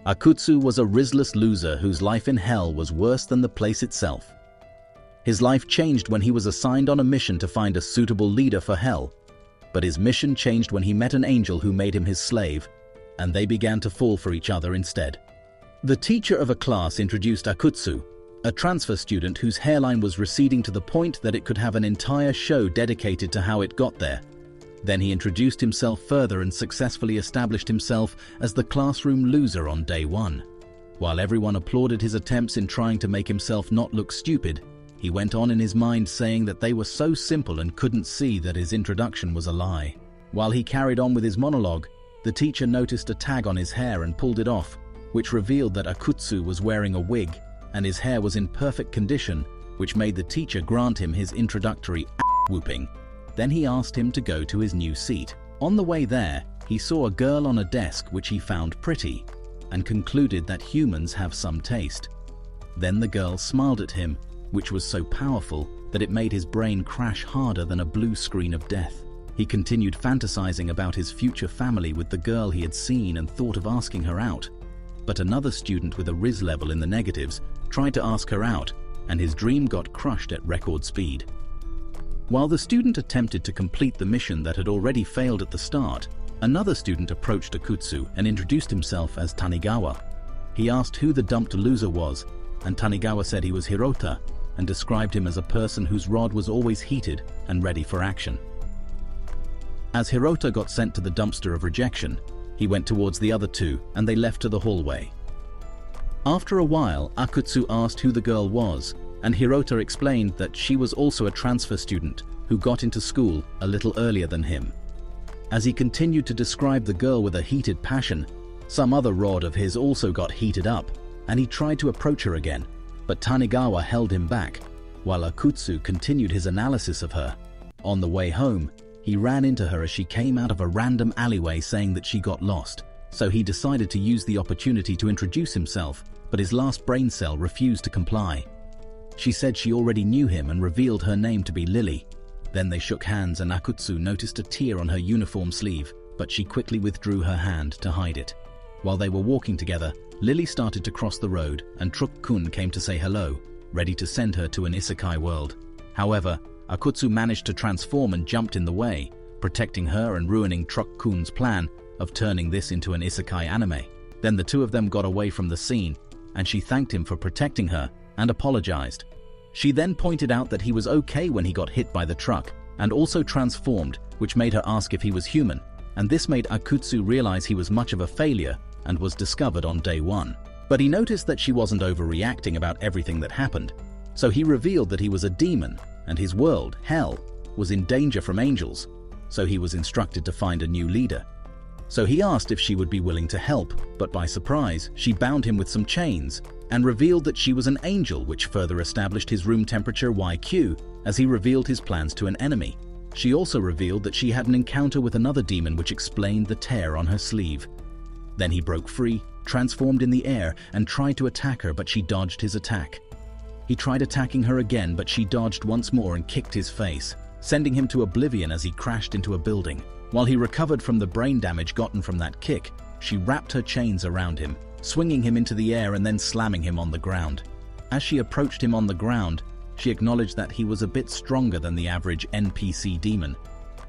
Akutsu was a rizzless loser whose life in hell was worse than the place itself. His life changed when he was assigned on a mission to find a suitable leader for hell, but his mission changed when he met an angel who made him his slave, and they began to fall for each other instead. The teacher of a class introduced Akutsu, a transfer student whose hairline was receding to the point that it could have an entire show dedicated to how it got there. Then he introduced himself further and successfully established himself as the classroom loser on day 1. While everyone applauded his attempts in trying to make himself not look stupid, he went on in his mind saying that they were so simple and couldn't see that his introduction was a lie. While he carried on with his monologue, the teacher noticed a tag on his hair and pulled it off, which revealed that Akutsu was wearing a wig and his hair was in perfect condition, which made the teacher grant him his introductory whooping. Then he asked him to go to his new seat. On the way there, he saw a girl on a desk which he found pretty, and concluded that humans have some taste. Then the girl smiled at him, which was so powerful that it made his brain crash harder than a blue screen of death. He continued fantasizing about his future family with the girl he had seen and thought of asking her out. But another student with a Rizz level in the negatives tried to ask her out, and his dream got crushed at record speed. While the student attempted to complete the mission that had already failed at the start, another student approached Akutsu and introduced himself as Tanigawa. He asked who the dumped loser was, and Tanigawa said he was Hirota, and described him as a person whose rod was always heated and ready for action. As Hirota got sent to the dumpster of rejection, he went towards the other two and they left to the hallway. After a while, Akutsu asked who the girl was, and Hirota explained that she was also a transfer student who got into school a little earlier than him. As he continued to describe the girl with a heated passion, some other rod of his also got heated up, and he tried to approach her again, but Tanigawa held him back, while Akutsu continued his analysis of her. On the way home, he ran into her as she came out of a random alleyway saying that she got lost, so he decided to use the opportunity to introduce himself, but his last brain cell refused to comply. She said she already knew him and revealed her name to be Lily. Then they shook hands and Akutsu noticed a tear on her uniform sleeve, but she quickly withdrew her hand to hide it. While they were walking together, Lily started to cross the road and Truck-kun came to say hello, ready to send her to an isekai world. However, Akutsu managed to transform and jumped in the way, protecting her and ruining Truck-kun's plan of turning this into an isekai anime. Then the two of them got away from the scene, and she thanked him for protecting her and apologized. She then pointed out that he was okay when he got hit by the truck and also transformed, which made her ask if he was human, and this made Akutsu realize he was much of a failure and was discovered on day 1. But he noticed that she wasn't overreacting about everything that happened, so he revealed that he was a demon and his world, hell, was in danger from angels, so he was instructed to find a new leader. So he asked if she would be willing to help, but by surprise, she bound him with some chains and revealed that she was an angel, which further established his room temperature YQ as he revealed his plans to an enemy. She also revealed that she had an encounter with another demon, which explained the tear on her sleeve. Then he broke free, transformed in the air, and tried to attack her, but she dodged his attack. He tried attacking her again, but she dodged once more and kicked his face, sending him to oblivion as he crashed into a building. While he recovered from the brain damage gotten from that kick, she wrapped her chains around him, swinging him into the air and then slamming him on the ground. As she approached him on the ground, she acknowledged that he was a bit stronger than the average NPC demon,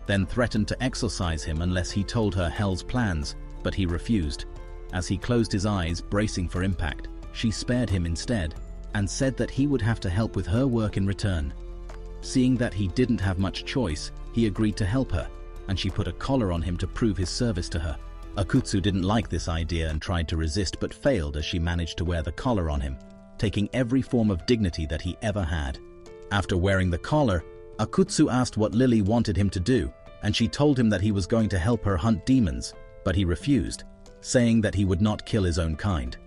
then threatened to exorcise him unless he told her Hell's plans, but he refused. As he closed his eyes, bracing for impact, she spared him instead and said that he would have to help with her work in return. Seeing that he didn't have much choice, he agreed to help her, and she put a collar on him to prove his service to her. Akutsu didn't like this idea and tried to resist, but failed as she managed to wear the collar on him, taking every form of dignity that he ever had. After wearing the collar, Akutsu asked what Lily wanted him to do, and she told him that he was going to help her hunt demons, but he refused, saying that he would not kill his own kind.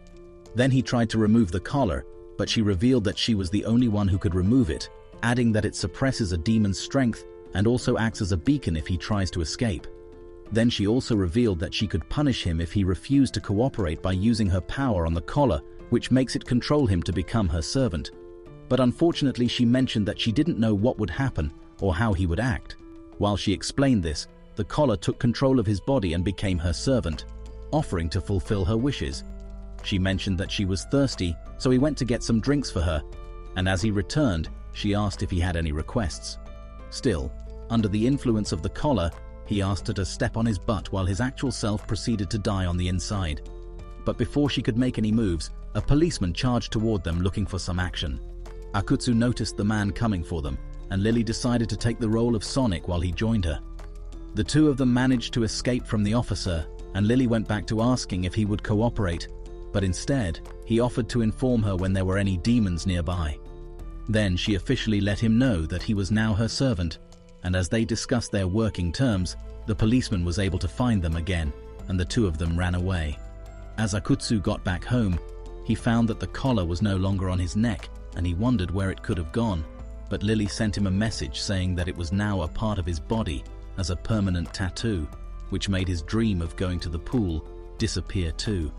Then he tried to remove the collar, but she revealed that she was the only one who could remove it, adding that it suppresses a demon's strength and also acts as a beacon if he tries to escape. Then she also revealed that she could punish him if he refused to cooperate by using her power on the collar, which makes it control him to become her servant. But unfortunately, she mentioned that she didn't know what would happen or how he would act. While she explained this, the collar took control of his body and became her servant, offering to fulfill her wishes. She mentioned that she was thirsty, so he went to get some drinks for her, and as he returned, she asked if he had any requests. Still, under the influence of the collar, he asked her to step on his butt while his actual self proceeded to die on the inside. But before she could make any moves, a policeman charged toward them looking for some action. Akutsu noticed the man coming for them, and Lily decided to take the role of Sonic while he joined her. The two of them managed to escape from the officer, and Lily went back to asking if he would cooperate, but instead, he offered to inform her when there were any demons nearby. Then she officially let him know that he was now her servant, and as they discussed their working terms, the policeman was able to find them again, and the two of them ran away. As Akutsu got back home, he found that the collar was no longer on his neck, and he wondered where it could have gone, but Lily sent him a message saying that it was now a part of his body as a permanent tattoo, which made his dream of going to the pool disappear too.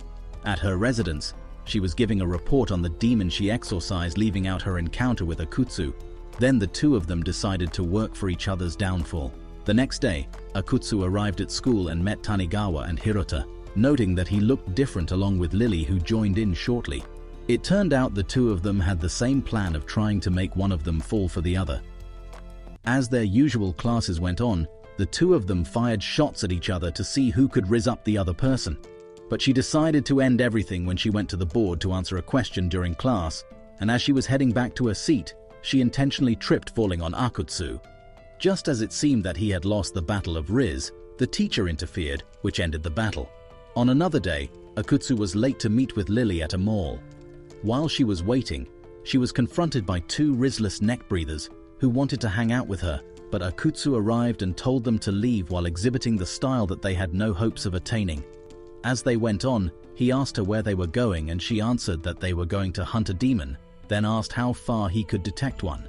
At her residence, she was giving a report on the demon she exorcised, leaving out her encounter with Akutsu. Then the two of them decided to work for each other's downfall. The next day, Akutsu arrived at school and met Tanigawa and Hirota, noting that he looked different along with Lily, who joined in shortly. It turned out the two of them had the same plan of trying to make one of them fall for the other. As their usual classes went on, the two of them fired shots at each other to see who could rizz up the other person. But she decided to end everything when she went to the board to answer a question during class, and as she was heading back to her seat, she intentionally tripped, falling on Akutsu. Just as it seemed that he had lost the battle of Riz, the teacher interfered, which ended the battle. On another day, Akutsu was late to meet with Lily at a mall. While she was waiting, she was confronted by two rizzless neck breathers who wanted to hang out with her, but Akutsu arrived and told them to leave while exhibiting the style that they had no hopes of attaining. As they went on, he asked her where they were going, and she answered that they were going to hunt a demon, then asked how far he could detect one.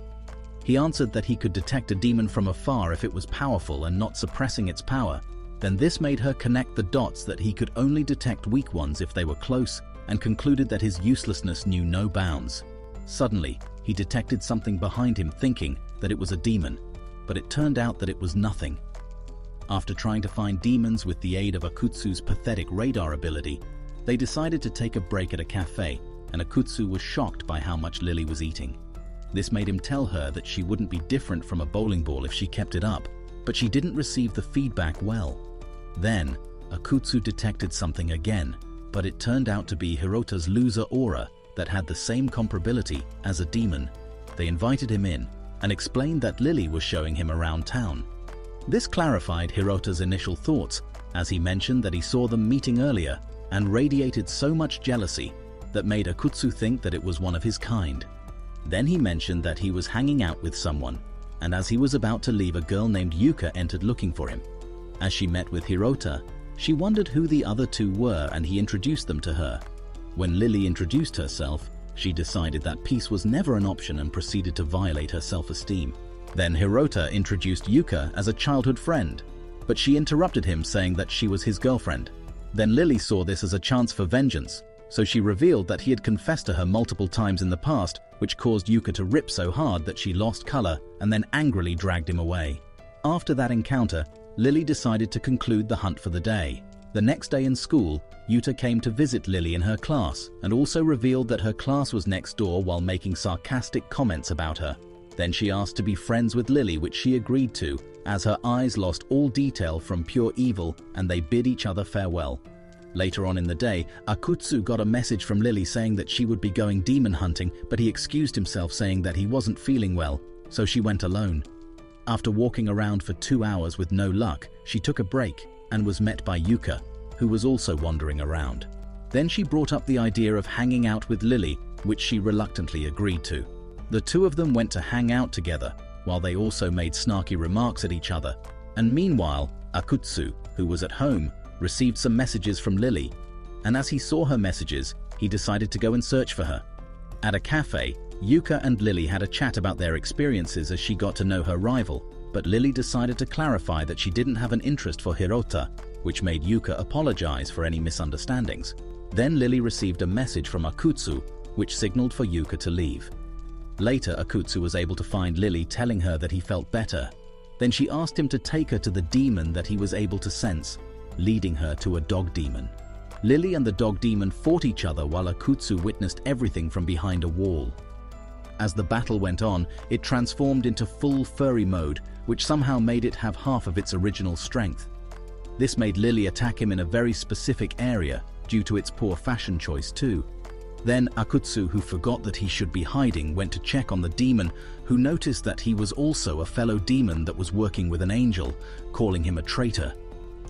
He answered that he could detect a demon from afar if it was powerful and not suppressing its power. Then this made her connect the dots that he could only detect weak ones if they were close, and concluded that his uselessness knew no bounds. Suddenly, he detected something behind him, thinking that it was a demon, but it turned out that it was nothing. After trying to find demons with the aid of Akutsu's pathetic radar ability, they decided to take a break at a cafe, and Akutsu was shocked by how much Lily was eating. This made him tell her that she wouldn't be different from a bowling ball if she kept it up, but she didn't receive the feedback well. Then, Akutsu detected something again, but it turned out to be Hirota's loser aura that had the same comparability as a demon. They invited him in and explained that Lily was showing him around town. This clarified Hirota's initial thoughts, as he mentioned that he saw them meeting earlier and radiated so much jealousy that made Akutsu think that it was one of his kind. Then he mentioned that he was hanging out with someone, and as he was about to leave, a girl named Yuka entered looking for him. As she met with Hirota, she wondered who the other two were, and he introduced them to her. When Lily introduced herself, she decided that peace was never an option and proceeded to violate her self-esteem. Then Hirota introduced Yuka as a childhood friend, but she interrupted him, saying that she was his girlfriend. Then Lily saw this as a chance for vengeance, so she revealed that he had confessed to her multiple times in the past, which caused Yuka to rip so hard that she lost color and then angrily dragged him away. After that encounter, Lily decided to conclude the hunt for the day. The next day in school, Yuta came to visit Lily in her class and also revealed that her class was next door while making sarcastic comments about her. Then she asked to be friends with Lily, which she agreed to, as her eyes lost all detail from pure evil, and they bid each other farewell. Later on in the day, Akutsu got a message from Lily saying that she would be going demon hunting, but he excused himself, saying that he wasn't feeling well, so she went alone. After walking around for 2 hours with no luck, she took a break and was met by Yuka, who was also wandering around. Then she brought up the idea of hanging out with Lily, which she reluctantly agreed to. The two of them went to hang out together, while they also made snarky remarks at each other. And meanwhile, Akutsu, who was at home, received some messages from Lily, and as he saw her messages, he decided to go and search for her. At a cafe, Yuka and Lily had a chat about their experiences as she got to know her rival, but Lily decided to clarify that she didn't have an interest for Hirota, which made Yuka apologize for any misunderstandings. Then Lily received a message from Akutsu, which signaled for Yuka to leave. Later, Akutsu was able to find Lily, telling her that he felt better. Then she asked him to take her to the demon that he was able to sense, leading her to a dog demon. Lily and the dog demon fought each other while Akutsu witnessed everything from behind a wall. As the battle went on, it transformed into full furry mode, which somehow made it have half of its original strength. This made Lily attack him in a very specific area, due to its poor fashion choice too. Then Akutsu, who forgot that he should be hiding, went to check on the demon, who noticed that he was also a fellow demon that was working with an angel, calling him a traitor.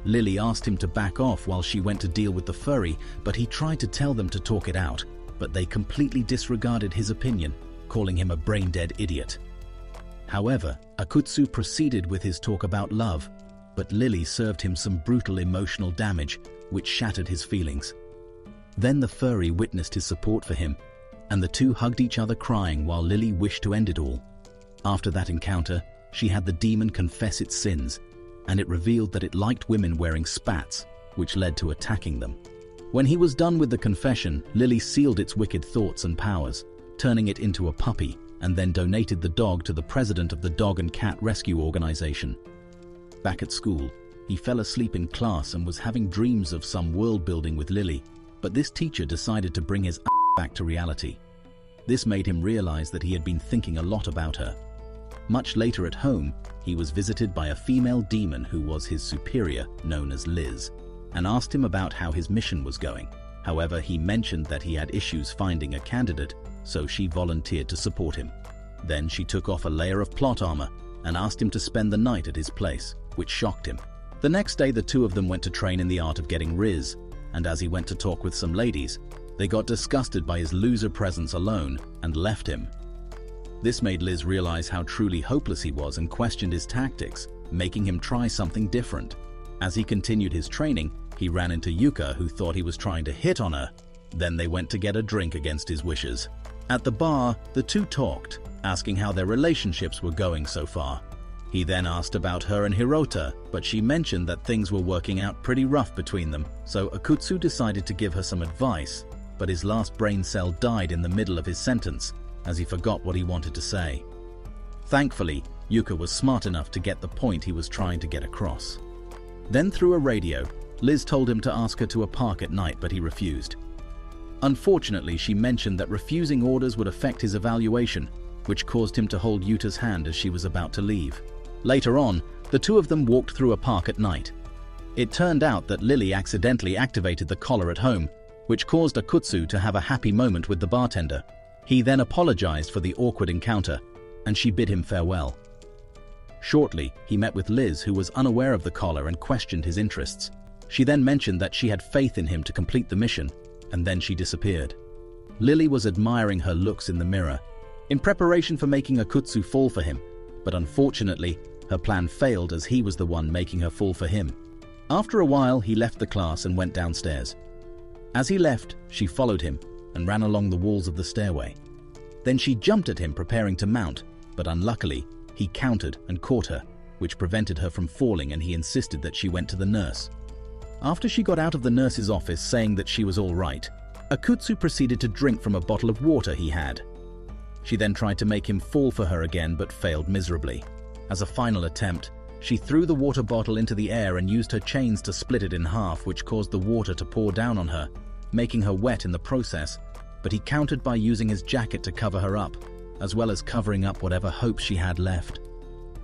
Lily asked him to back off while she went to deal with the furry, but he tried to tell them to talk it out, but they completely disregarded his opinion, calling him a brain-dead idiot. However, Akutsu proceeded with his talk about love, but Lily served him some brutal emotional damage, which shattered his feelings. Then the furry witnessed his support for him, and the two hugged each other crying while Lily wished to end it all. After that encounter, she had the demon confess its sins, and it revealed that it liked women wearing spats, which led to attacking them. When he was done with the confession, Lily sealed its wicked thoughts and powers, turning it into a puppy, and then donated the dog to the president of the Dog and Cat Rescue Organization. Back at school, he fell asleep in class and was having dreams of some world building with Lily, but this teacher decided to bring his back to reality. This made him realize that he had been thinking a lot about her. Much later at home, he was visited by a female demon who was his superior, known as Liz, and asked him about how his mission was going. However, he mentioned that he had issues finding a candidate, so she volunteered to support him. Then she took off a layer of plot armor and asked him to spend the night at his place, which shocked him. The next day, the two of them went to train in the art of getting Riz, and as he went to talk with some ladies, they got disgusted by his loser presence alone and left him. This made Liz realize how truly hopeless he was and questioned his tactics, making him try something different. As he continued his training, he ran into Yuka, who thought he was trying to hit on her. Then they went to get a drink against his wishes. At the bar, the two talked, asking how their relationships were going so far. He then asked about her and Hirota, but she mentioned that things were working out pretty rough between them, so Akutsu decided to give her some advice, but his last brain cell died in the middle of his sentence, as he forgot what he wanted to say. Thankfully, Yuka was smart enough to get the point he was trying to get across. Then through a radio, Liz told him to ask her to a park at night, but he refused. Unfortunately, she mentioned that refusing orders would affect his evaluation, which caused him to hold Yuta's hand as she was about to leave. Later on, the two of them walked through a park at night. It turned out that Lily accidentally activated the collar at home, which caused Akutsu to have a happy moment with the bartender. He then apologized for the awkward encounter, and she bid him farewell. Shortly, he met with Liz, who was unaware of the collar and questioned his interests. She then mentioned that she had faith in him to complete the mission, and then she disappeared. Lily was admiring her looks in the mirror, in preparation for making Akutsu fall for him, but unfortunately, her plan failed as he was the one making her fall for him. After a while, he left the class and went downstairs. As he left, she followed him and ran along the walls of the stairway. Then she jumped at him, preparing to mount, but unluckily, he countered and caught her, which prevented her from falling, and he insisted that she went to the nurse. After she got out of the nurse's office saying that she was all right, Akutsu proceeded to drink from a bottle of water he had. She then tried to make him fall for her again, but failed miserably. As a final attempt, she threw the water bottle into the air and used her chains to split it in half, which caused the water to pour down on her, making her wet in the process, but he countered by using his jacket to cover her up, as well as covering up whatever hope she had left.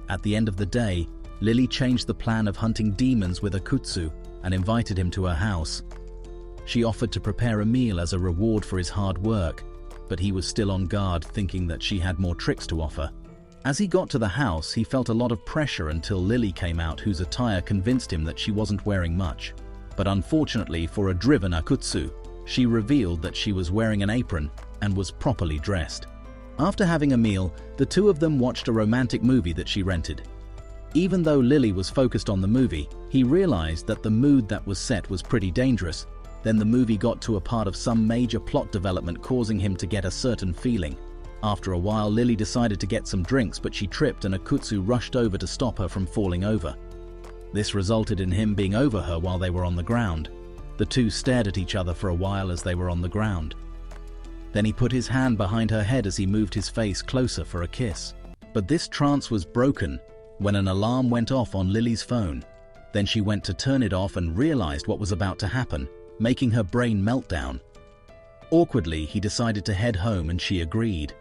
At the end of the day, Lily changed the plan of hunting demons with Akutsu and invited him to her house. She offered to prepare a meal as a reward for his hard work, but he was still on guard, thinking that she had more tricks to offer. As he got to the house, he felt a lot of pressure until Lily came out, whose attire convinced him that she wasn't wearing much. But unfortunately for a driven Akutsu, she revealed that she was wearing an apron and was properly dressed. After having a meal, the two of them watched a romantic movie that she rented. Even though Lily was focused on the movie, he realized that the mood that was set was pretty dangerous. Then the movie got to a part of some major plot development, causing him to get a certain feeling. After a while, Lily decided to get some drinks, but she tripped and Akutsu rushed over to stop her from falling over. This resulted in him being over her while they were on the ground. The two stared at each other for a while as they were on the ground. Then he put his hand behind her head as he moved his face closer for a kiss. But this trance was broken when an alarm went off on Lily's phone. Then she went to turn it off and realized what was about to happen. making her brain melt down. Awkwardly, he decided to head home and she agreed.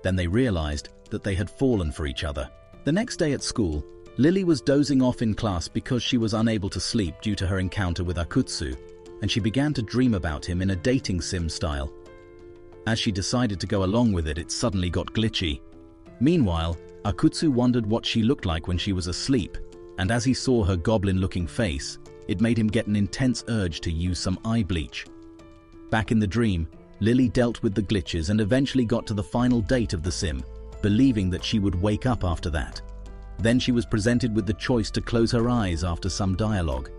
Then they realized that they had fallen for each other. The next day at school, Lily was dozing off in class because she was unable to sleep due to her encounter with Akutsu, and she began to dream about him in a dating sim style. As she decided to go along with it, it suddenly got glitchy. Meanwhile, Akutsu wondered what she looked like when she was asleep, and as he saw her goblin-looking face, it made him get an intense urge to use some eye bleach. Back in the dream, Lily dealt with the glitches and eventually got to the final date of the sim, believing that she would wake up after that. Then she was presented with the choice to close her eyes after some dialogue.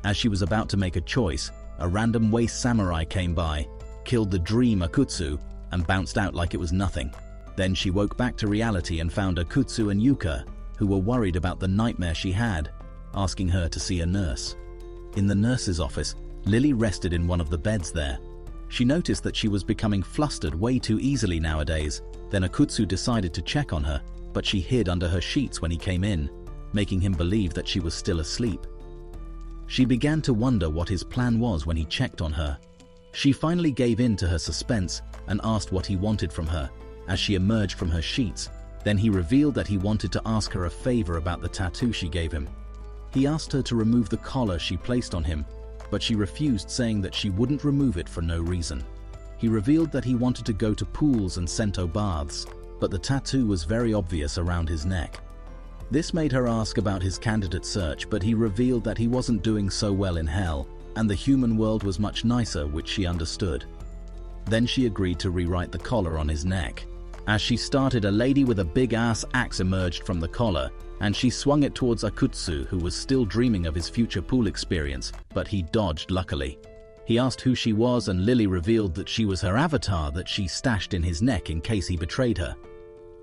As she was about to make a choice, a random waste samurai came by, killed the dream Akutsu, and bounced out like it was nothing. Then she woke back to reality and found Akutsu and Yuka, who were worried about the nightmare she had, asking her to see a nurse. In the nurse's office, Lily rested in one of the beds there. She noticed that she was becoming flustered way too easily nowadays. Then Akutsu decided to check on her, but she hid under her sheets when he came in, making him believe that she was still asleep. She began to wonder what his plan was when he checked on her. She finally gave in to her suspense and asked what he wanted from her. As she emerged from her sheets, then he revealed that he wanted to ask her a favor about the tattoo she gave him. He asked her to remove the collar she placed on him, but she refused, saying that she wouldn't remove it for no reason. He revealed that he wanted to go to pools and sento baths, but the tattoo was very obvious around his neck. This made her ask about his candidate search, but he revealed that he wasn't doing so well in hell, and the human world was much nicer, which she understood. Then she agreed to rewrite the collar on his neck. As she started, a lady with a big-ass axe emerged from the collar, and she swung it towards Akutsu, who was still dreaming of his future pool experience, but he dodged luckily. He asked who she was, and Lily revealed that she was her avatar that she stashed in his neck in case he betrayed her.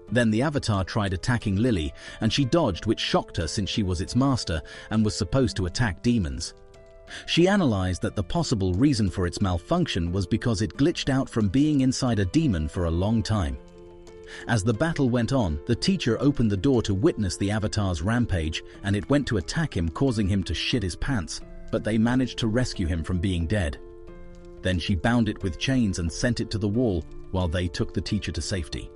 Then the avatar tried attacking Lily, and she dodged, which shocked her since she was its master and was supposed to attack demons. She analyzed that the possible reason for its malfunction was because it glitched out from being inside a demon for a long time. As the battle went on, the teacher opened the door to witness the avatar's rampage, and it went to attack him, causing him to shit his pants, but they managed to rescue him from being dead. Then she bound it with chains and sent it to the wall while they took the teacher to safety.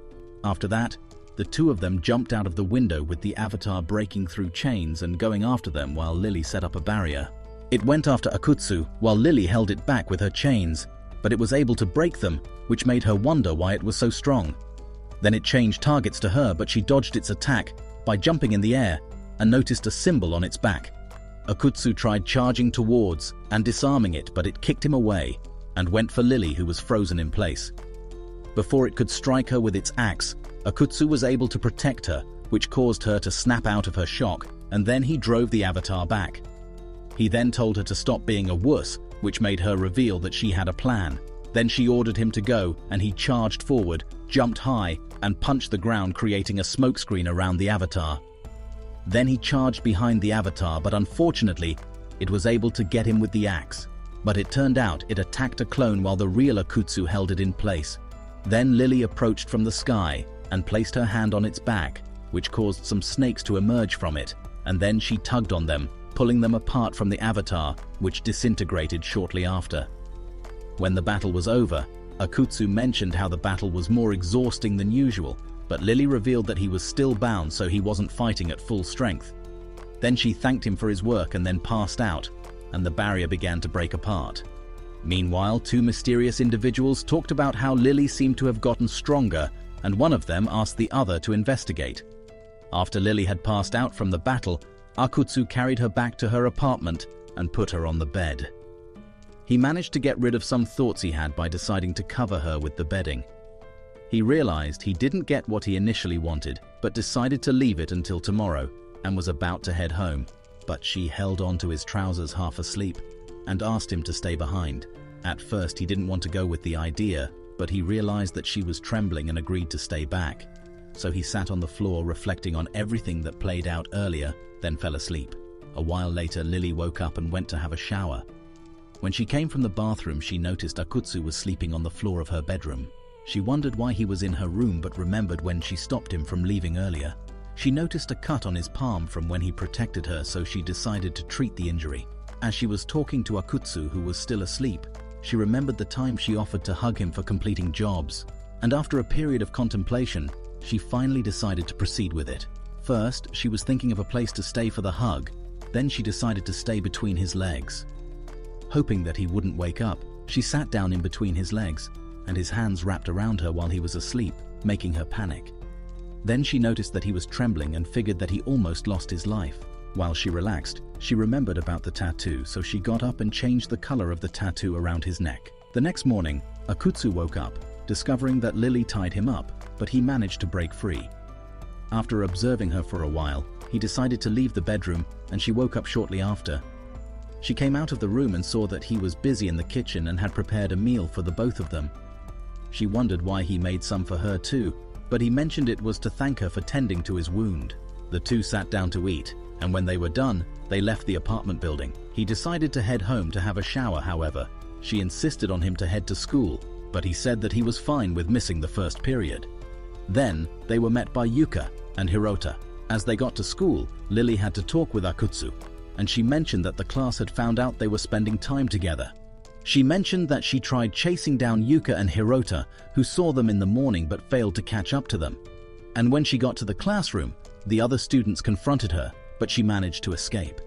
After that, the two of them jumped out of the window with the avatar breaking through chains and going after them while Lily set up a barrier. It went after Akutsu while Lily held it back with her chains, but it was able to break them, which made her wonder why it was so strong. Then it changed targets to her, but she dodged its attack by jumping in the air and noticed a symbol on its back. Akutsu tried charging towards and disarming it, but it kicked him away and went for Lily, who was frozen in place. Before it could strike her with its axe, Akutsu was able to protect her, which caused her to snap out of her shock, and then he drove the avatar back. He then told her to stop being a wuss, which made her reveal that she had a plan. Then she ordered him to go, and he charged forward, jumped high, and punched the ground, creating a smokescreen around the avatar. Then he charged behind the avatar, but unfortunately, it was able to get him with the axe. But it turned out it attacked a clone while the real Akutsu held it in place. Then Lily approached from the sky and placed her hand on its back, which caused some snakes to emerge from it, and then she tugged on them, pulling them apart from the avatar, which disintegrated shortly after. When the battle was over, Akutsu mentioned how the battle was more exhausting than usual, but Lily revealed that he was still bound, so he wasn't fighting at full strength. Then she thanked him for his work and then passed out, and the barrier began to break apart. Meanwhile, two mysterious individuals talked about how Lily seemed to have gotten stronger, and one of them asked the other to investigate. After Lily had passed out from the battle, Akutsu carried her back to her apartment and put her on the bed. He managed to get rid of some thoughts he had by deciding to cover her with the bedding. He realized he didn't get what he initially wanted, but decided to leave it until tomorrow and was about to head home. But she held on to his trousers half asleep and asked him to stay behind. At first he didn't want to go with the idea, but he realized that she was trembling and agreed to stay back. So he sat on the floor reflecting on everything that played out earlier, then fell asleep. A while later, Lily woke up and went to have a shower. When she came from the bathroom, she noticed Akutsu was sleeping on the floor of her bedroom. She wondered why he was in her room, but remembered when she stopped him from leaving earlier. She noticed a cut on his palm from when he protected her, so she decided to treat the injury. As she was talking to Akutsu, who was still asleep, she remembered the time she offered to hug him for completing jobs, and after a period of contemplation, she finally decided to proceed with it. First, she was thinking of a place to stay for the hug, then she decided to stay between his legs. Hoping that he wouldn't wake up, she sat down in between his legs, and his hands wrapped around her while he was asleep, making her panic. Then she noticed that he was trembling and figured that he almost lost his life. While she relaxed, she remembered about the tattoo, so she got up and changed the color of the tattoo around his neck. The next morning, Akutsu woke up, discovering that Lily tied him up, but he managed to break free. After observing her for a while, he decided to leave the bedroom, and she woke up shortly after. She came out of the room and saw that he was busy in the kitchen and had prepared a meal for the both of them. She wondered why he made some for her too, but he mentioned it was to thank her for tending to his wound. The two sat down to eat, and when they were done, they left the apartment building. He decided to head home to have a shower, however. She insisted on him to head to school, but he said that he was fine with missing the first period. Then, they were met by Yuka and Hirota. As they got to school, Lily had to talk with Akutsu, and she mentioned that the class had found out they were spending time together. She mentioned that she tried chasing down Yuka and Hirota, who saw them in the morning but failed to catch up to them. And when she got to the classroom, the other students confronted her, but she managed to escape.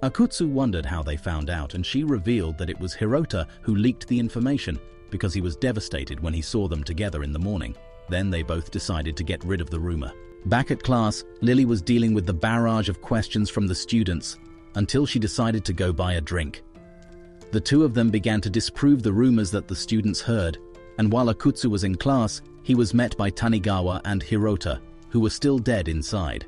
Akutsu wondered how they found out, and she revealed that it was Hirota who leaked the information because he was devastated when he saw them together in the morning. Then they both decided to get rid of the rumor. Back at class, Lily was dealing with the barrage of questions from the students until she decided to go buy a drink. The two of them began to disprove the rumors that the students heard, and while Akutsu was in class, he was met by Tanigawa and Hirota, who were still dead inside.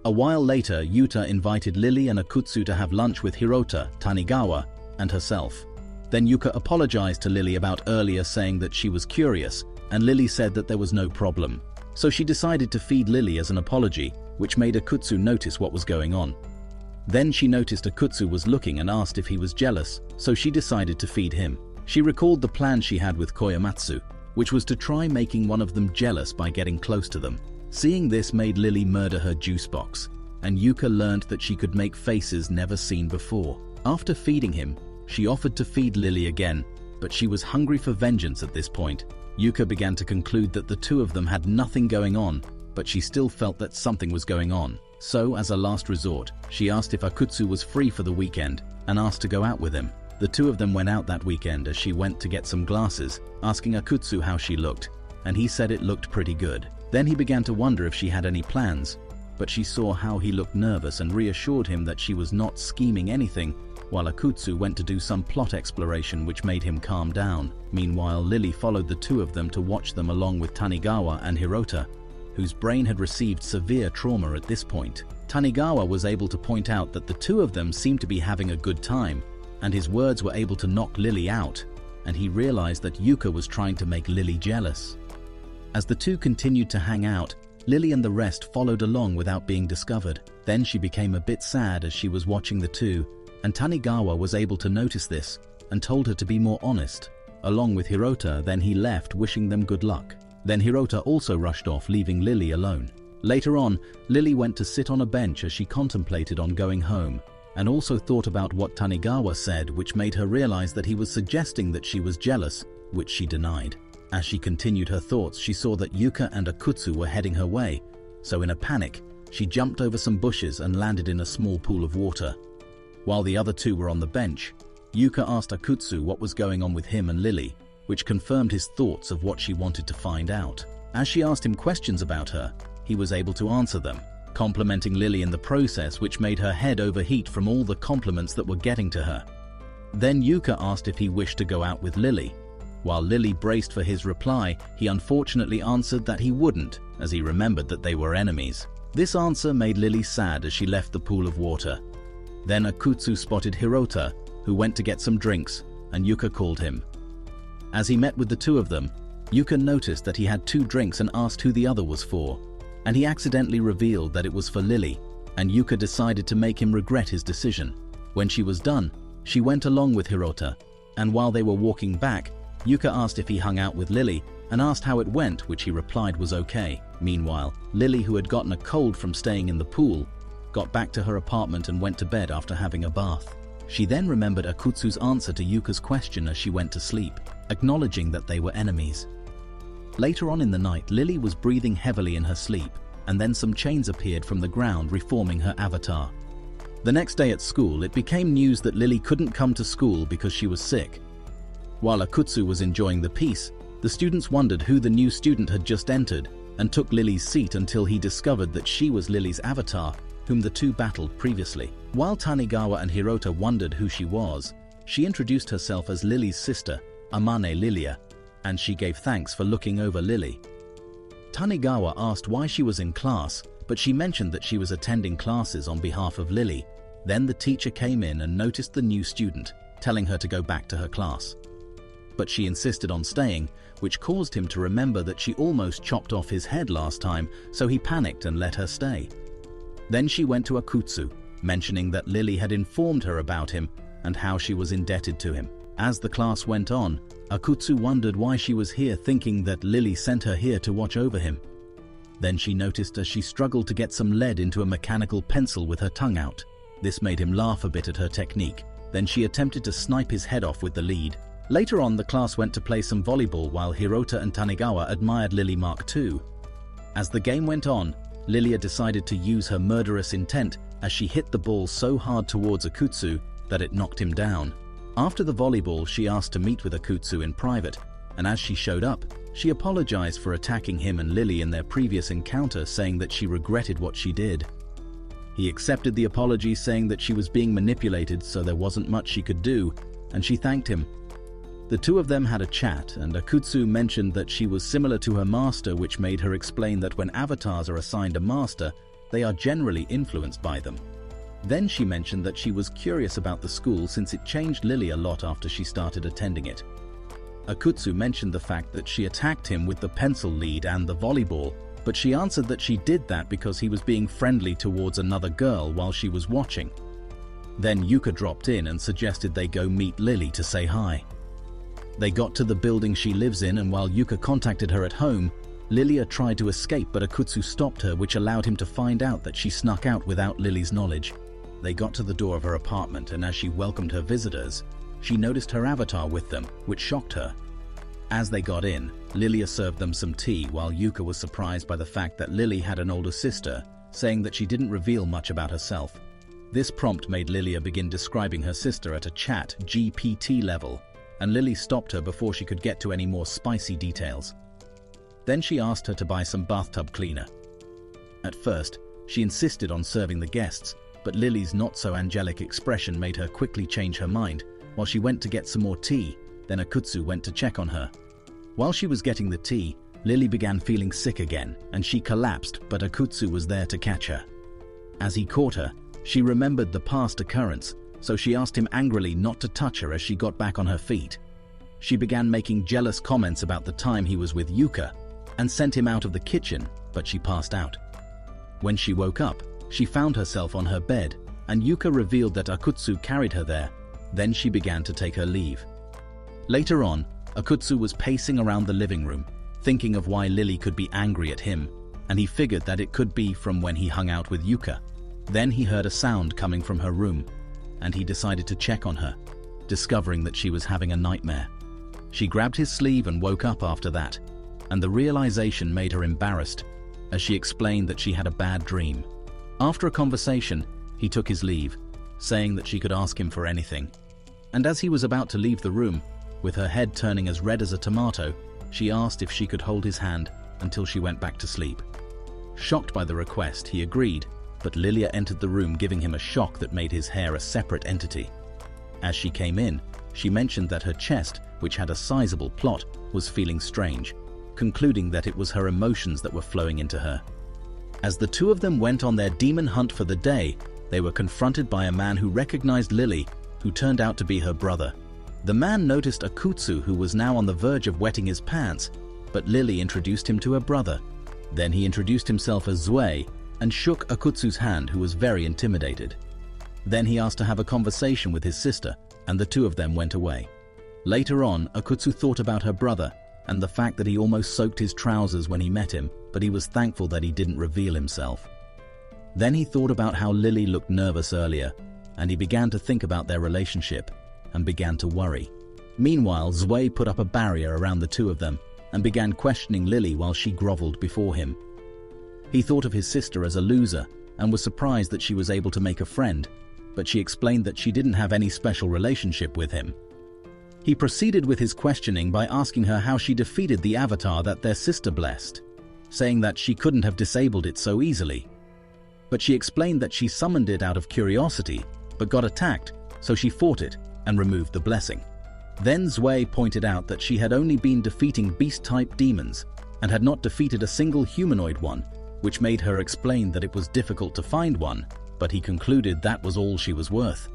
A while later, Yuta invited Lily and Akutsu to have lunch with Hirota, Tanigawa, and herself. Then Yuka apologized to Lily about earlier, saying that she was curious, and Lily said that there was no problem. So she decided to feed Lily as an apology, which made Akutsu notice what was going on. Then she noticed Akutsu was looking and asked if he was jealous, so she decided to feed him. She recalled the plan she had with Koyamatsu, which was to try making one of them jealous by getting close to them. Seeing this made Lily murder her juice box, and Yuka learned that she could make faces never seen before. After feeding him, she offered to feed Lily again, but she was hungry for vengeance at this point. Yuka began to conclude that the two of them had nothing going on, but she still felt that something was going on. So, as a last resort, she asked if Akutsu was free for the weekend and asked to go out with him. The two of them went out that weekend as she went to get some glasses, asking Akutsu how she looked, and he said it looked pretty good. Then he began to wonder if she had any plans, but she saw how he looked nervous and reassured him that she was not scheming anything, while Akutsu went to do some plot exploration which made him calm down. Meanwhile, Lily followed the two of them to watch them along with Tanigawa and Hirota, whose brain had received severe trauma at this point. Tanigawa was able to point out that the two of them seemed to be having a good time, and his words were able to knock Lily out, and he realized that Yuka was trying to make Lily jealous. As the two continued to hang out, Lily and the rest followed along without being discovered. Then she became a bit sad as she was watching the two, and Tanigawa was able to notice this and told her to be more honest. Along with Hirota, then he left, wishing them good luck. Then Hirota also rushed off, leaving Lily alone. Later on, Lily went to sit on a bench as she contemplated on going home, and also thought about what Tanigawa said, which made her realize that he was suggesting that she was jealous, which she denied. As she continued her thoughts, she saw that Yuka and Akutsu were heading her way, so in a panic, she jumped over some bushes and landed in a small pool of water. While the other two were on the bench, Yuka asked Akutsu what was going on with him and Lily, which confirmed his thoughts of what she wanted to find out. As she asked him questions about her, he was able to answer them, complimenting Lily in the process, which made her head overheat from all the compliments that were getting to her. Then Yuka asked if he wished to go out with Lily. While Lily braced for his reply, he unfortunately answered that he wouldn't, as he remembered that they were enemies. This answer made Lily sad as she left the pool of water. Then Akutsu spotted Hirota, who went to get some drinks, and Yuka called him. As he met with the two of them, Yuka noticed that he had 2 drinks and asked who the other was for, and he accidentally revealed that it was for Lily, and Yuka decided to make him regret his decision. When she was done, she went along with Hirota, and while they were walking back, Yuka asked if he hung out with Lily and asked how it went, which he replied was okay. Meanwhile, Lily, who had gotten a cold from staying in the pool, got back to her apartment and went to bed after having a bath. She then remembered Akutsu's answer to Yuka's question as she went to sleep, acknowledging that they were enemies. Later on in the night, Lily was breathing heavily in her sleep, and then some chains appeared from the ground, reforming her avatar. The next day at school, it became news that Lily couldn't come to school because she was sick. While Akutsu was enjoying the peace, the students wondered who the new student had just entered and took Lily's seat until he discovered that she was Lily's avatar, whom the two battled previously. While Tanigawa and Hirota wondered who she was, she introduced herself as Lily's sister, Amane Lilia, and she gave thanks for looking over Lily. Tanigawa asked why she was in class, but she mentioned that she was attending classes on behalf of Lily. Then the teacher came in and noticed the new student, telling her to go back to her class. But she insisted on staying, which caused him to remember that she almost chopped off his head last time, so he panicked and let her stay. Then she went to Akutsu, mentioning that Lily had informed her about him and how she was indebted to him. As the class went on, Akutsu wondered why she was here, thinking that Lily sent her here to watch over him. Then she noticed as she struggled to get some lead into a mechanical pencil with her tongue out. This made him laugh a bit at her technique. Then she attempted to snipe his head off with the lead. Later on, the class went to play some volleyball while Hirota and Tanigawa admired Lily Mark II. As the game went on, Lilia decided to use her murderous intent as she hit the ball so hard towards Akutsu that it knocked him down. After the volleyball, she asked to meet with Akutsu in private, and as she showed up, she apologized for attacking him and Lily in their previous encounter, saying that she regretted what she did. He accepted the apology, saying that she was being manipulated, so there wasn't much she could do, and she thanked him. The two of them had a chat, and Akutsu mentioned that she was similar to her master, which made her explain that when avatars are assigned a master, they are generally influenced by them. Then she mentioned that she was curious about the school since it changed Lily a lot after she started attending it. Akutsu mentioned the fact that she attacked him with the pencil lead and the volleyball, but she answered that she did that because he was being friendly towards another girl while she was watching. Then Yuka dropped in and suggested they go meet Lily to say hi. They got to the building she lives in, and while Yuka contacted her at home, Lilia tried to escape, but Akutsu stopped her, which allowed him to find out that she snuck out without Lily's knowledge. They got to the door of her apartment, and as she welcomed her visitors, she noticed her avatar with them, which shocked her. As they got in, Lilia served them some tea, while Yuka was surprised by the fact that Lily had an older sister, saying that she didn't reveal much about herself. This prompt made Lilia begin describing her sister at a chat GPT level, and Lily stopped her before she could get to any more spicy details. Then she asked her to buy some bathtub cleaner. At first, she insisted on serving the guests, but Lily's not-so-angelic expression made her quickly change her mind. While she went to get some more tea, then Akutsu went to check on her. While she was getting the tea, Lily began feeling sick again, and she collapsed, but Akutsu was there to catch her. As he caught her, she remembered the past occurrence, so she asked him angrily not to touch her as she got back on her feet. She began making jealous comments about the time he was with Yuka, and sent him out of the kitchen, but she passed out. When she woke up, she found herself on her bed, and Yuka revealed that Akutsu carried her there. Then she began to take her leave. Later on, Akutsu was pacing around the living room, thinking of why Lily could be angry at him, and he figured that it could be from when he hung out with Yuka. Then he heard a sound coming from her room, and he decided to check on her, discovering that she was having a nightmare. She grabbed his sleeve and woke up after that, and the realization made her embarrassed, as she explained that she had a bad dream. After a conversation, he took his leave, saying that she could ask him for anything. And as he was about to leave the room, with her head turning as red as a tomato, she asked if she could hold his hand until she went back to sleep. Shocked by the request, he agreed, but Lilia entered the room, giving him a shock that made his hair a separate entity. As she came in, she mentioned that her chest, which had a sizable plot, was feeling strange, concluding that it was her emotions that were flowing into her. As the two of them went on their demon hunt for the day, they were confronted by a man who recognized Lily, who turned out to be her brother. The man noticed Akutsu, who was now on the verge of wetting his pants, but Lily introduced him to her brother. Then he introduced himself as 𝐒𝐒 and shook Akutsu's hand, who was very intimidated. Then he asked to have a conversation with his sister, and the two of them went away. Later on, Akutsu thought about her brother and the fact that he almost soaked his trousers when he met him, but he was thankful that he didn't reveal himself. Then he thought about how Lily looked nervous earlier, and he began to think about their relationship and began to worry. Meanwhile, 𝐒𝐒 put up a barrier around the two of them and began questioning Lily while she groveled before him. He thought of his sister as a loser and was surprised that she was able to make a friend, but she explained that she didn't have any special relationship with him. He proceeded with his questioning by asking her how she defeated the avatar that their sister blessed, saying that she couldn't have disabled it so easily. But she explained that she summoned it out of curiosity, but got attacked, so she fought it and removed the blessing. Then 𝐒𝐒 pointed out that she had only been defeating beast-type demons and had not defeated a single humanoid one, which made her explain that it was difficult to find one, but he concluded that was all she was worth.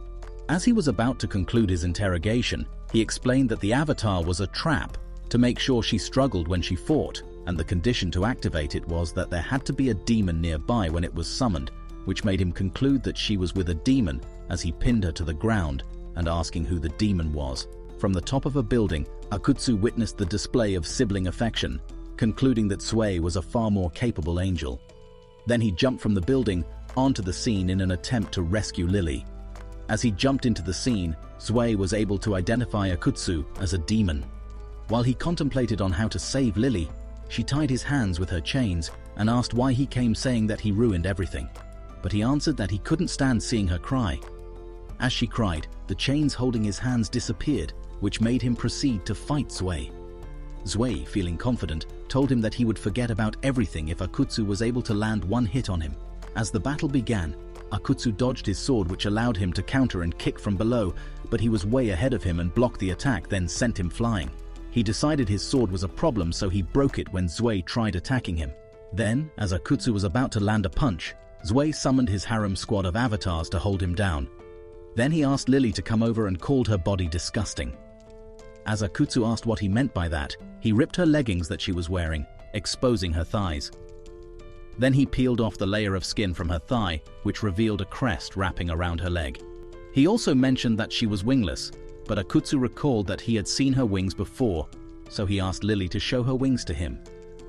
As he was about to conclude his interrogation, he explained that the avatar was a trap to make sure she struggled when she fought, and the condition to activate it was that there had to be a demon nearby when it was summoned, which made him conclude that she was with a demon as he pinned her to the ground and asking who the demon was. From the top of a building, Akutsu witnessed the display of sibling affection, concluding that 𝐒𝐒 was a far more capable angel. Then he jumped from the building onto the scene in an attempt to rescue Lily. As he jumped into the scene, 𝐒𝐒 was able to identify Akutsu as a demon. While he contemplated on how to save Lily, she tied his hands with her chains and asked why he came, saying that he ruined everything. But he answered that he couldn't stand seeing her cry. As she cried, the chains holding his hands disappeared, which made him proceed to fight 𝐒𝐒. 𝐒𝐒, feeling confident, told him that he would forget about everything if Akutsu was able to land one hit on him. As the battle began, Akutsu dodged his sword, which allowed him to counter and kick from below, but he was way ahead of him and blocked the attack, then sent him flying. He decided his sword was a problem, so he broke it when 𝐒𝐒 tried attacking him. Then, as Akutsu was about to land a punch, 𝐒𝐒 summoned his harem squad of avatars to hold him down. Then he asked Lily to come over and called her body disgusting. As Akutsu asked what he meant by that, he ripped her leggings that she was wearing, exposing her thighs. Then he peeled off the layer of skin from her thigh, which revealed a crest wrapping around her leg. He also mentioned that she was wingless, but Akutsu recalled that he had seen her wings before, so he asked Lily to show her wings to him.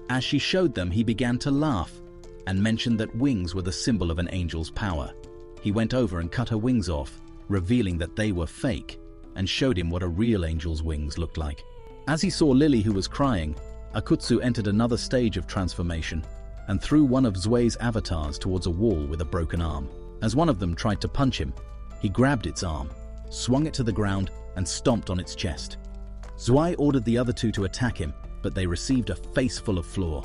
As she showed them, he began to laugh and mentioned that wings were the symbol of an angel's power. He went over and cut her wings off, revealing that they were fake, and showed him what a real angel's wings looked like. As he saw Lily, who was crying, Akutsu entered another stage of transformation and threw one of 𝐒𝐒's avatars towards a wall with a broken arm. As one of them tried to punch him, he grabbed its arm, swung it to the ground, and stomped on its chest. 𝐒𝐒 ordered the other two to attack him, but they received a face full of flaw.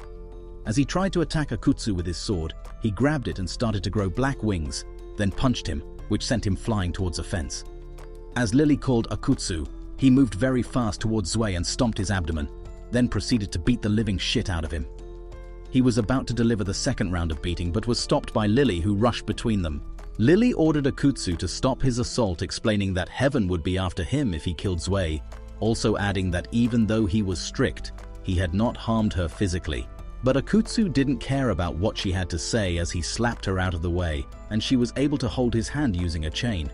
As he tried to attack Akutsu with his sword, he grabbed it and started to grow black wings, then punched him, which sent him flying towards a fence. As Lily called Akutsu, he moved very fast towards 𝐒𝐒 and stomped his abdomen, then proceeded to beat the living shit out of him. He was about to deliver the second round of beating, but was stopped by Lily, who rushed between them. Lily ordered Akutsu to stop his assault, explaining that heaven would be after him if he killed 𝐒𝐒, also adding that even though he was strict, he had not harmed her physically. But Akutsu didn't care about what she had to say, as he slapped her out of the way, and she was able to hold his hand using a chain.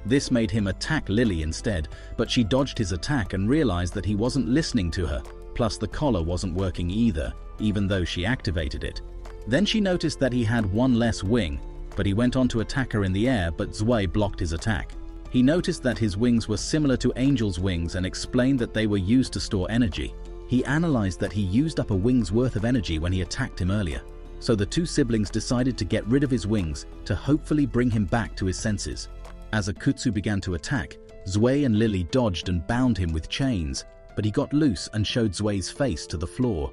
This made him attack Lily instead, but she dodged his attack and realized that he wasn't listening to her, plus the collar wasn't working either, even though she activated it. Then she noticed that he had one less wing, but he went on to attack her in the air, but 𝐒𝐒 blocked his attack. He noticed that his wings were similar to angels' wings and explained that they were used to store energy. He analyzed that he used up a wing's worth of energy when he attacked him earlier, so the two siblings decided to get rid of his wings to hopefully bring him back to his senses. As Akutsu began to attack, 𝐒𝐒 and Lily dodged and bound him with chains, but he got loose and showed 𝐒𝐒's face to the floor.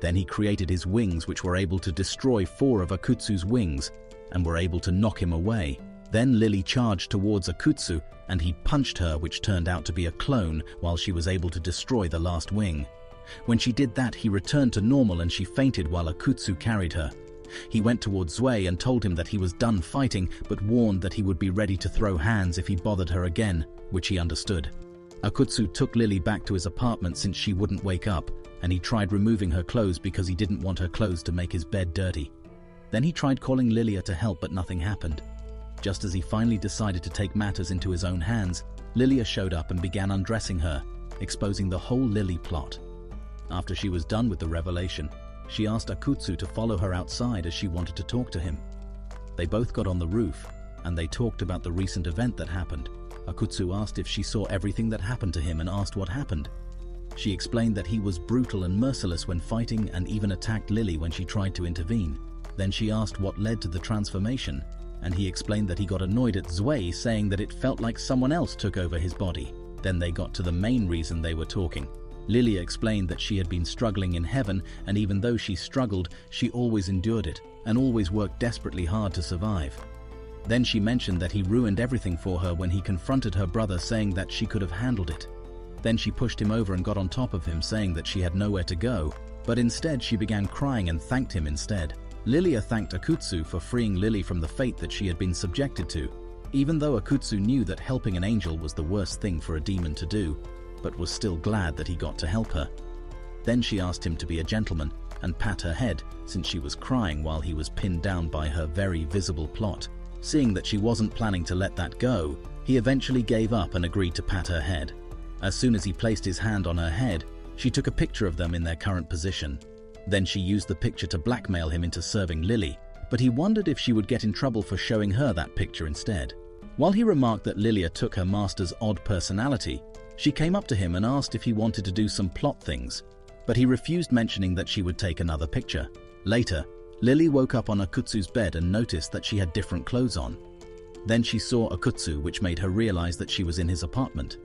Then he created his wings, which were able to destroy 4 of Akutsu's wings and were able to knock him away. Then Lily charged towards Akutsu and he punched her, which turned out to be a clone, while she was able to destroy the last wing. When she did that, he returned to normal and she fainted while Akutsu carried her. He went towards 𝐒𝐒 and told him that he was done fighting, but warned that he would be ready to throw hands if he bothered her again, which he understood. Akutsu took Lily back to his apartment since she wouldn't wake up, and he tried removing her clothes because he didn't want her clothes to make his bed dirty. Then he tried calling Lilia to help, but nothing happened. Just as he finally decided to take matters into his own hands, Lilia showed up and began undressing her, exposing the whole Lily plot. After she was done with the revelation, she asked Akutsu to follow her outside as she wanted to talk to him. They both got on the roof, and they talked about the recent event that happened. Akutsu asked if she saw everything that happened to him and asked what happened. She explained that he was brutal and merciless when fighting and even attacked Lily when she tried to intervene. Then she asked what led to the transformation, and he explained that he got annoyed at 𝐒𝐒, saying that it felt like someone else took over his body. Then they got to the main reason they were talking. Lilia explained that she had been struggling in heaven, and even though she struggled, she always endured it and always worked desperately hard to survive. Then she mentioned that he ruined everything for her when he confronted her brother, saying that she could have handled it. Then she pushed him over and got on top of him, saying that she had nowhere to go, but instead she began crying and thanked him instead. Lilia thanked Akutsu for freeing Lily from the fate that she had been subjected to, even though Akutsu knew that helping an angel was the worst thing for a demon to do, but was still glad that he got to help her. Then she asked him to be a gentleman and pat her head, since she was crying while he was pinned down by her very visible plot. Seeing that she wasn't planning to let that go, he eventually gave up and agreed to pat her head. As soon as he placed his hand on her head, she took a picture of them in their current position. Then she used the picture to blackmail him into serving Lily, but he wondered if she would get in trouble for showing her that picture instead. While he remarked that Lilia took her master's odd personality, she came up to him and asked if he wanted to do some plot things, but he refused, mentioning that she would take another picture. Later, Lily woke up on Akutsu's bed and noticed that she had different clothes on. Then she saw Akutsu, which made her realize that she was in his apartment.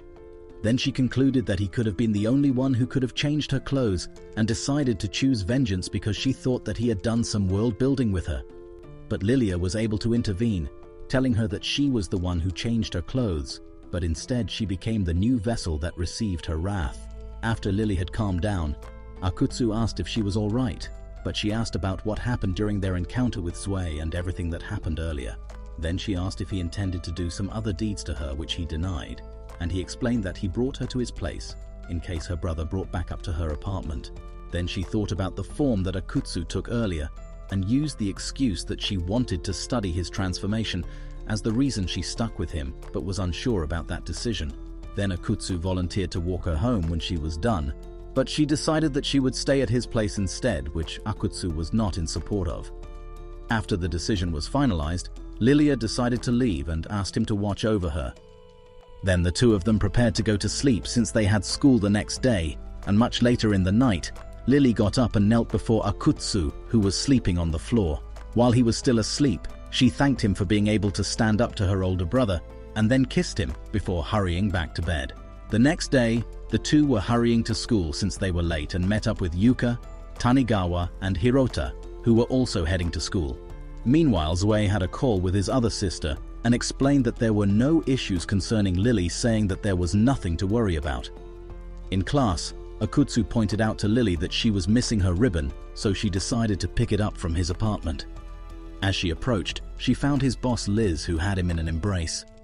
Then she concluded that he could have been the only one who could have changed her clothes, and decided to choose vengeance because she thought that he had done some world building with her. But Lilia was able to intervene, telling her that she was the one who changed her clothes, but instead she became the new vessel that received her wrath. After Lily had calmed down, Akutsu asked if she was all right, but she asked about what happened during their encounter with 𝐒𝐒 and everything that happened earlier. Then she asked if he intended to do some other deeds to her, which he denied, and he explained that he brought her to his place in case her brother brought back up to her apartment. Then she thought about the form that Akutsu took earlier and used the excuse that she wanted to study his transformation as the reason she stuck with him, but was unsure about that decision. Then Akutsu volunteered to walk her home when she was done, but she decided that she would stay at his place instead, which Akutsu was not in support of. After the decision was finalized, Lilia decided to leave and asked him to watch over her. Then the two of them prepared to go to sleep since they had school the next day, and much later in the night, Lily got up and knelt before Akutsu, who was sleeping on the floor. While he was still asleep, she thanked him for being able to stand up to her older brother, and then kissed him before hurrying back to bed. The next day, the two were hurrying to school since they were late and met up with Yuka, Tanigawa, and Hirota, who were also heading to school. Meanwhile, 𝐒𝐒 had a call with his other sister and explained that there were no issues concerning Lily, saying that there was nothing to worry about. In class, Akutsu pointed out to Lily that she was missing her ribbon, so she decided to pick it up from his apartment. As she approached, she found his boss Liz, who had him in an embrace.